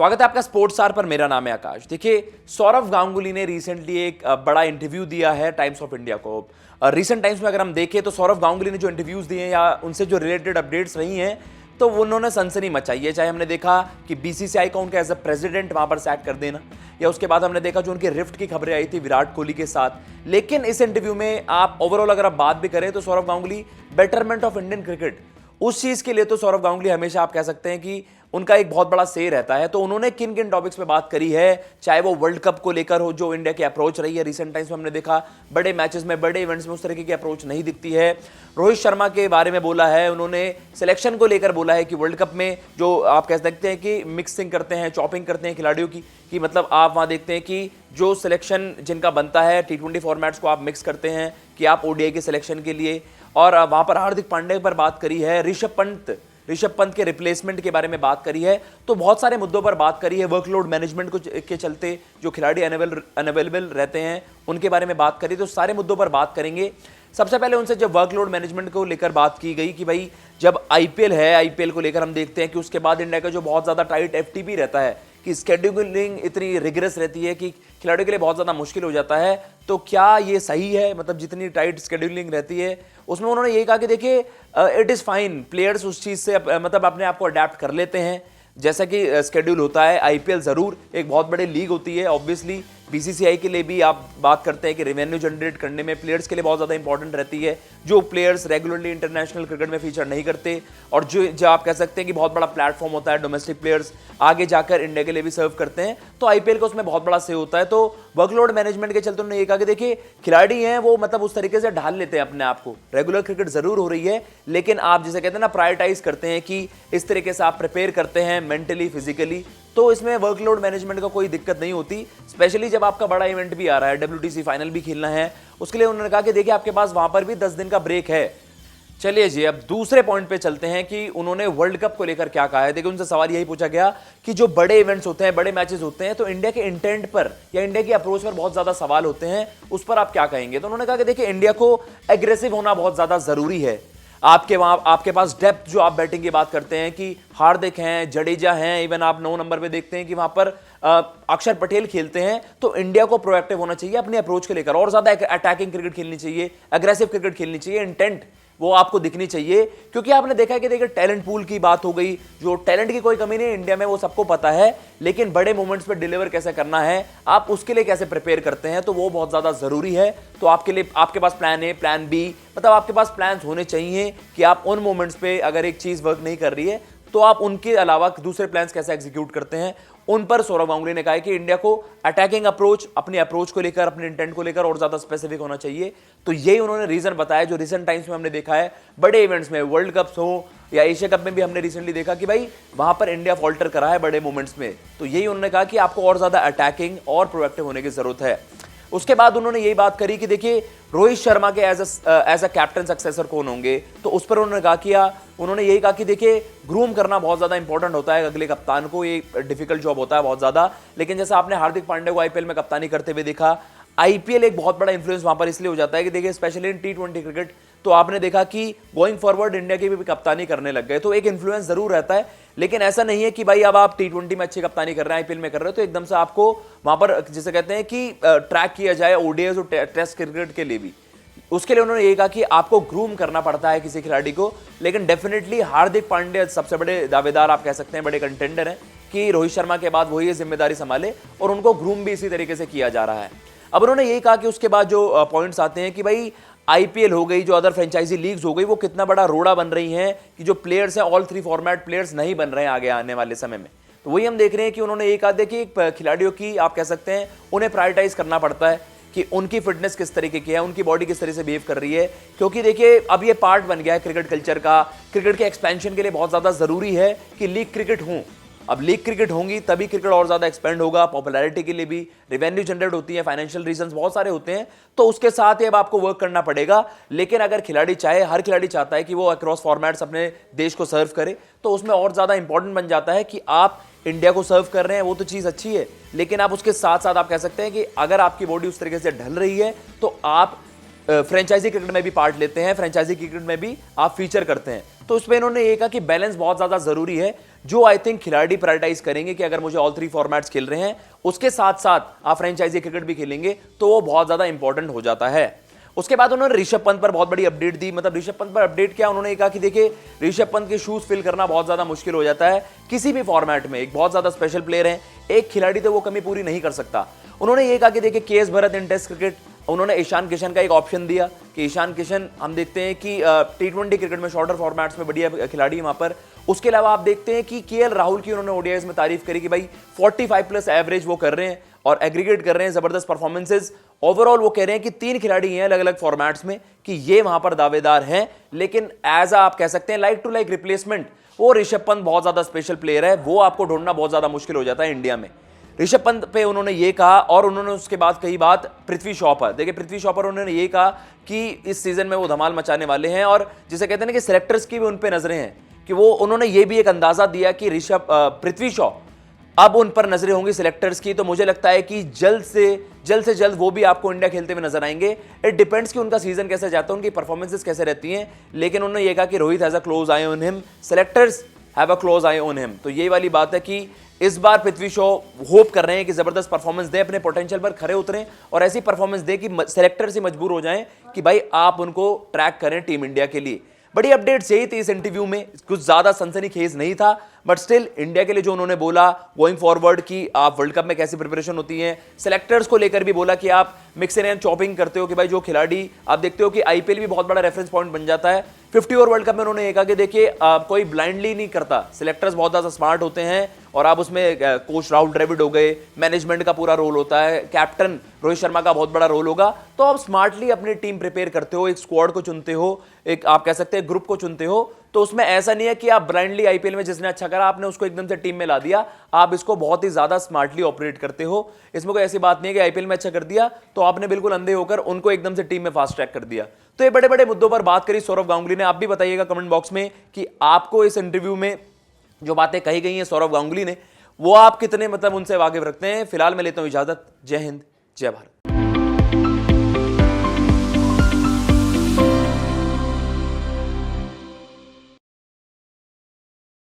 स्वागत है आपका स्पोर्ट्स स्टार पर। मेरा नाम है आकाश। देखिए, सौरव गांगुली ने रिसेंटली एक बड़ा इंटरव्यू दिया है टाइम्स ऑफ इंडिया को। रिसेंट टाइम्स में अगर हम देखें तो सौरव गांगुली ने जो इंटरव्यूज दिए हैं या उनसे जो रिलेटेड अपडेट्स रही हैं तो उन्होंने सनसनी मचाई है। चाहे हमने देखा कि बीसीसीआई का उनका एज अ प्रेसिडेंट वहां पर सैक कर देना, या उसके बाद हमने देखा जो उनकी रिफ्ट की खबरें आई थी विराट कोहली के साथ। लेकिन इस इंटरव्यू में आप ओवरऑल अगर आप बात भी करें तो Sourav Ganguly betterment of Indian cricket, उस चीज के लिए तो सौरव गांगुली हमेशा आप कह सकते हैं कि उनका एक बहुत बड़ा से रहता है। तो उन्होंने किन किन टॉपिक्स पे बात करी है, चाहे वो वर्ल्ड कप को लेकर हो, जो इंडिया की अप्रोच रही है रिसेंट टाइम्स में हमने देखा बड़े मैचेस में, बड़े इवेंट्स में उस तरीके की अप्रोच नहीं दिखती है। रोहित शर्मा के बारे में बोला है उन्होंने, सिलेक्शन को लेकर बोला है कि वर्ल्ड कप में जो आप कह सकते हैं कि मिक्सिंग करते हैं, चॉपिंग करते हैं खिलाड़ियों की, कि मतलब आप वहां देखते हैं कि जो सिलेक्शन जिनका बनता है T20 फॉर्मेट्स को आप मिक्स करते हैं कि आप ओडीआई के सिलेक्शन के लिए। और वहां पर हार्दिक पांड्या पर बात करी है, ऋषभ पंत के रिप्लेसमेंट के बारे में बात करी है। तो बहुत सारे मुद्दों पर बात करी है। वर्कलोड मैनेजमेंट के चलते जो खिलाड़ी अनअवेलेबल रहते हैं उनके बारे में बात करी, तो सारे मुद्दों पर बात करेंगे। सबसे पहले उनसे जब वर्कलोड मैनेजमेंट को लेकर बात की गई कि भाई जब आईपीएल है, आईपीएल को लेकर हम देखते हैं कि उसके बाद इंडिया का जो बहुत ज्यादा टाइट एफटीपी रहता है, कि स्केड्यूलिंग इतनी रिगरस रहती है कि खिलाड़ियों के लिए बहुत ज़्यादा मुश्किल हो जाता है। तो क्या ये सही है? मतलब जितनी टाइट स्केड्यूलिंग रहती है उसमें उन्होंने ये कहा कि देखिए इट इज़ फाइन, प्लेयर्स उस चीज़ से मतलब अपने आप को अडेप्ट कर लेते हैं जैसा कि स्केड्यूल होता है। आईपीएल ज़रूर एक बहुत बड़ी लीग होती है, ऑब्वियसली बीसीसीआई के लिए भी आप बात करते हैं कि रेवेन्यू जनरेट करने में प्लेयर्स के लिए बहुत ज़्यादा इंपॉर्टेंट रहती है, जो प्लेयर्स रेगुलरली इंटरनेशनल क्रिकेट में फीचर नहीं करते, और जो आप कह सकते हैं कि बहुत बड़ा प्लेटफॉर्म होता है, डोमेस्टिक प्लेयर्स आगे जाकर इंडिया के लिए भी सर्व करते हैं, तो आईपीएल का उसमें बहुत बड़ा से होता है। तो वर्कलोड मैनेजमेंट के चलते उन्होंने ये कहा कि देखिए खिलाड़ी हैं वो मतलब उस तरीके से ढाल लेते हैं अपने आप को, रेगुलर क्रिकेट जरूर हो रही है लेकिन आप जिसे कहते हैं ना प्रायोरिटाइज करते हैं कि इस तरीके से आप प्रिपेयर करते हैं मेंटली फिजिकली, तो इसमें वर्कलोड मैनेजमेंट का कोई दिक्कत नहीं होती। स्पेशली जब आपका बड़ा इवेंट भी आ रहा है, WTC फाइनल भी खेलना है, उसके लिए उन्होंने कहा कि देखिए आपके पास वहां पर भी 10 दिन का ब्रेक है। चलिए जी, अब दूसरे पॉइंट पे चलते हैं कि उन्होंने वर्ल्ड कप को लेकर क्या कहा है। देखिए उनसे सवाल यही पूछा गया कि जो बड़े इवेंट्स होते हैं, बड़े मैचेस होते हैं, तो इंडिया के इंटेंट पर या इंडिया की अप्रोच पर बहुत ज्यादा सवाल होते हैं, उस पर आप क्या कहेंगे। तो उन्होंने कहा कि देखिए इंडिया को एग्रेसिव होना बहुत ज्यादा जरूरी है। आपके पास डेप्थ, जो आप बैटिंग की बात करते हैं कि हार्दिक हैं, जडेजा हैं, इवन आप 9 नंबर पे देखते हैं कि वहां पर अक्षर पटेल खेलते हैं, तो इंडिया को प्रोएक्टिव होना चाहिए अपनी अप्रोच को लेकर, और ज्यादा अटैकिंग क्रिकेट खेलनी चाहिए, अग्रेसिव क्रिकेट खेलनी चाहिए, इंटेंट वो आपको दिखनी चाहिए। क्योंकि आपने देखा है कि देखिए टैलेंट पूल की बात हो गई, जो टैलेंट की कोई कमी नहीं है इंडिया में, वो सबको पता है, लेकिन बड़े मोमेंट्स पे डिलीवर कैसे करना है, आप उसके लिए कैसे प्रिपेयर करते हैं, तो वो बहुत ज्यादा जरूरी है। तो आपके लिए आपके पास प्लान ए, प्लान बी, मतलब आपके पास प्लान्स होने चाहिए कि आप उन मोमेंट्स पे अगर एक चीज वर्क नहीं कर रही है तो आप उनके अलावा दूसरे प्लान्स कैसे एग्जीक्यूट करते हैं, उन पर सौरव गांगुली ने कहा है कि इंडिया को अटैकिंग अप्रोच, अपनी अप्रोच को लेकर, अपने इंटेंट को लेकर और ज्यादा स्पेसिफिक होना चाहिए। तो यही उन्होंने रीजन बताया जो रिसेंट टाइम्स में हमने देखा है, बड़े इवेंट्स में, वर्ल्ड कप्स हो या एशिया कप में भी हमने रिसेंटली देखा कि भाई वहां पर इंडिया फॉल्टर करा है बड़े मोमेंट्स में। तो यही उन्होंने कहा कि आपको और ज्यादा अटैकिंग और प्रोएक्टिव होने की जरूरत है। उसके बाद उन्होंने यही बात करी कि देखिए रोहित शर्मा के एज अ कैप्टन सक्सेसर कौन होंगे, तो उस पर उन्होंने यही कहा कि देखिए ग्रूम करना बहुत ज्यादा इंपॉर्टेंट होता है अगले कप्तान को, ये डिफिकल्ट जॉब होता है बहुत ज्यादा। लेकिन जैसा आपने हार्दिक पांड्या को आईपीएल में कप्तानी करते हुए देखा, आईपीएल एक बहुत बड़ा इंफ्लुएंस वहां पर इसलिए हो जाता है कि देखिए स्पेशली इन T20 क्रिकेट, तो आपने देखा कि गोइंग फॉरवर्ड इंडिया की भी कप्तानी करने लग गए, तो एक इन्फ्लुएंस जरूर रहता है। लेकिन ऐसा नहीं है कि भाई अब आप T20 में अच्छी कप्तानी कर रहे हैं, आईपीएल में कर रहे हो तो एकदम से आपको वहां पर जिसे कहते हैं कि ट्रैक किया जाए ओडीआई और टेस्ट क्रिकेट के लिए भी। उसके लिए उन्होंने ये कहा कि आपको ग्रूम करना पड़ता है किसी खिलाड़ी को। लेकिन डेफिनेटली हार्दिक पांड्या सबसे बड़े दावेदार आप कह सकते हैं, बड़े कंटेंडर हैं कि रोहित शर्मा के बाद वही जिम्मेदारी संभाले, और उनको ग्रूम भी इसी तरीके से किया जा रहा है। अब उन्होंने यही कहा कि उसके बाद जो पॉइंट्स आते हैं कि भाई आईपीएल हो गई, जो अदर फ्रेंचाइजी लीग्स हो गई, वो कितना बड़ा रोड़ा बन रही हैं कि जो प्लेयर्स हैं ऑल 3 फॉर्मेट प्लेयर्स नहीं बन रहे हैं आगे आने वाले समय में। तो वही हम देख रहे हैं कि उन्होंने ये कहा कि खिलाड़ियों की आप कह सकते हैं उन्हें प्रायोरिटाइज करना पड़ता है कि उनकी फिटनेस किस तरीके की है, उनकी बॉडी किस तरह से बिहेव कर रही है। क्योंकि देखिए अब ये पार्ट बन गया है क्रिकेट कल्चर का, क्रिकेट के एक्सपेंशन के लिए बहुत ज्यादा जरूरी है कि लीग क्रिकेट हो। अब लीग क्रिकेट होंगी तभी क्रिकेट और ज्यादा एक्सपेंड होगा, पॉपुलैरिटी के लिए भी, रेवेन्यू जनरेट होती है, फाइनेंशियल रीजंस बहुत सारे होते हैं, तो उसके साथ ही अब आपको वर्क करना पड़ेगा। लेकिन अगर खिलाड़ी चाहे, हर खिलाड़ी चाहता है कि वो अक्रॉस फॉर्मेट्स अपने देश को सर्व करे, तो उसमें और ज्यादा इंपॉर्टेंट बन जाता है कि आप इंडिया को सर्व कर रहे हैं, वो तो चीज अच्छी है, लेकिन आप उसके साथ साथ आप कह सकते हैं कि अगर आपकी बॉडी उस तरीके से ढल रही है तो आप फ्रेंचाइजी क्रिकेट में भी पार्ट लेते हैं, फ्रेंचाइजी क्रिकेट में भी आप फीचर करते हैं। तो उसमें इन्होंने ये कहा कि बैलेंस बहुत ज्यादा जरूरी है। जो आई थिंक खिलाड़ी प्रायोरिटाइज करेंगे कि अगर मुझे ऑल 3 फॉर्मेट्स खेल रहे हैं, उसके साथ साथ आप फ्रेंचाइजी क्रिकेट भी खेलेंगे, तो वो बहुत ज्यादा इंपॉर्टेंट हो जाता है। उसके बाद उन्होंने ऋषभ पंत पर बहुत बड़ी अपडेट दी। मतलब ऋषभ पंत पर अपडेट क्या, उन्होंने कहा कि देखिए ऋषभ पंत के शूज फिल करना बहुत ज्यादा मुश्किल हो जाता है किसी भी फॉर्मेट में। एक बहुत ज्यादा स्पेशल प्लेयर है, एक खिलाड़ी तो वो कमी पूरी नहीं कर सकता। उन्होंने ये कहा कि देखिए केएस भरत इन टेस्ट क्रिकेट, उन्होंने ईशान किशन का एक ऑप्शन दिया कि ईशान किशन हम देखते हैं कि T20 क्रिकेट में शॉर्टर फॉर्मेट्स में बढ़िया खिलाड़ी है वहां पर। उसके अलावा आप देखते हैं कि केएल राहुल की उन्होंने ओडीआईज में तारीफ करी कि भाई 45+ एवरेज वो कर रहे हैं और एग्रीगेट कर रहे हैं, जबरदस्त परफॉर्मेंसेज। ओवरऑल वो कह रहे हैं कि 3 खिलाड़ी हैं अलग अलग फॉर्मेट्स में कि ये वहां पर दावेदार हैं, लेकिन एज आप कह सकते हैं लाइक टू लाइक रिप्लेसमेंट वो ऋषभ पंत बहुत ज्यादा स्पेशल प्लेयर है, वो आपको ढूंढना बहुत ज्यादा मुश्किल हो जाता है इंडिया में। ऋषभ पंत पे उन्होंने ये कहा और उन्होंने उसके बाद कही बात पृथ्वी शॉ पर। देखिए पृथ्वी शॉ पर उन्होंने ये कहा कि इस सीजन में वो धमाल मचाने वाले हैं और जिसे कहते हैं ना कि सिलेक्टर्स की भी उन पे नजरें हैं कि वो, उन्होंने ये भी एक अंदाजा दिया कि पृथ्वी शॉ अब उन पर नजरें होंगी सिलेक्टर्स की। तो मुझे लगता है कि जल्द से जल्द वो भी आपको इंडिया खेलते हुए नजर आएंगे। इट डिपेंड्स कि उनका सीजन कैसे जाता है, उनकी परफॉर्मेंसेस कैसे रहती हैं, लेकिन उन्होंने ये कहा कि Rohit has a close I on him, selectors have a close I on him. तो ये वाली बात है कि इस बार पृथ्वी शॉ होप कर रहे हैं कि जबरदस्त परफॉर्मेंस दें, अपने पोटेंशियल पर खरे उतरें और ऐसी परफॉर्मेंस दें कि सिलेक्टर से मजबूर हो जाएं कि भाई आप उनको ट्रैक करें टीम इंडिया के लिए। बड़ी अपडेट्स यही थी इस इंटरव्यू में, कुछ ज्यादा सनसनीखेज नहीं था, बट स्टिल इंडिया के लिए जो उन्होंने बोला गोइंग फॉरवर्ड कि आप वर्ल्ड कप में कैसी प्रिपरेशन होती है, सिलेक्टर्स को लेकर भी बोला कि आप मिक्सिंग एंड चॉपिंग करते हो कि भाई जो खिलाड़ी आप देखते हो कि आईपीएल भी बहुत बड़ा रेफरेंस पॉइंट बन जाता है। 50 ओवर वर्ल्ड कप में उन्होंने कहा कि देखिए कोई ब्लाइंडली नहीं करता, सिलेक्टर्स बहुत ज्यादा स्मार्ट होते हैं और आप उसमें कोच राहुल द्रविड़ हो गए, मैनेजमेंट का पूरा रोल होता है, कैप्टन रोहित शर्मा का बहुत बड़ा रोल होगा, तो आप स्मार्टली अपनी टीम प्रिपेयर करते हो, एक स्क्वाड को चुनते हो, एक आप कह सकते हैं ग्रुप को चुनते हो। तो उसमें ऐसा नहीं है कि आप ब्लाइंडली आईपीएल में जिसने अच्छा करा आपने उसको एकदम से टीम में ला दिया, आप इसको बहुत ही ज्यादा स्मार्टली ऑपरेट करते हो। इसमें कोई ऐसी बात नहीं है कि आईपीएल में अच्छा कर दिया तो आपने बिल्कुल अंधे होकर उनको एकदम से टीम में फास्ट ट्रैक कर दिया। तो ये बड़े बड़े मुद्दों पर बात करी सौरव गांगुली ने। आप भी बताइएगा कमेंट बॉक्स में कि आपको इस इंटरव्यू में जो बातें कही गई हैं सौरव गांगुली ने, वो आप कितने मतलब उनसे वाकिफ रखते हैं। फिलहाल मैं लेता हूं इजाजत। जय हिंद, जय भारत।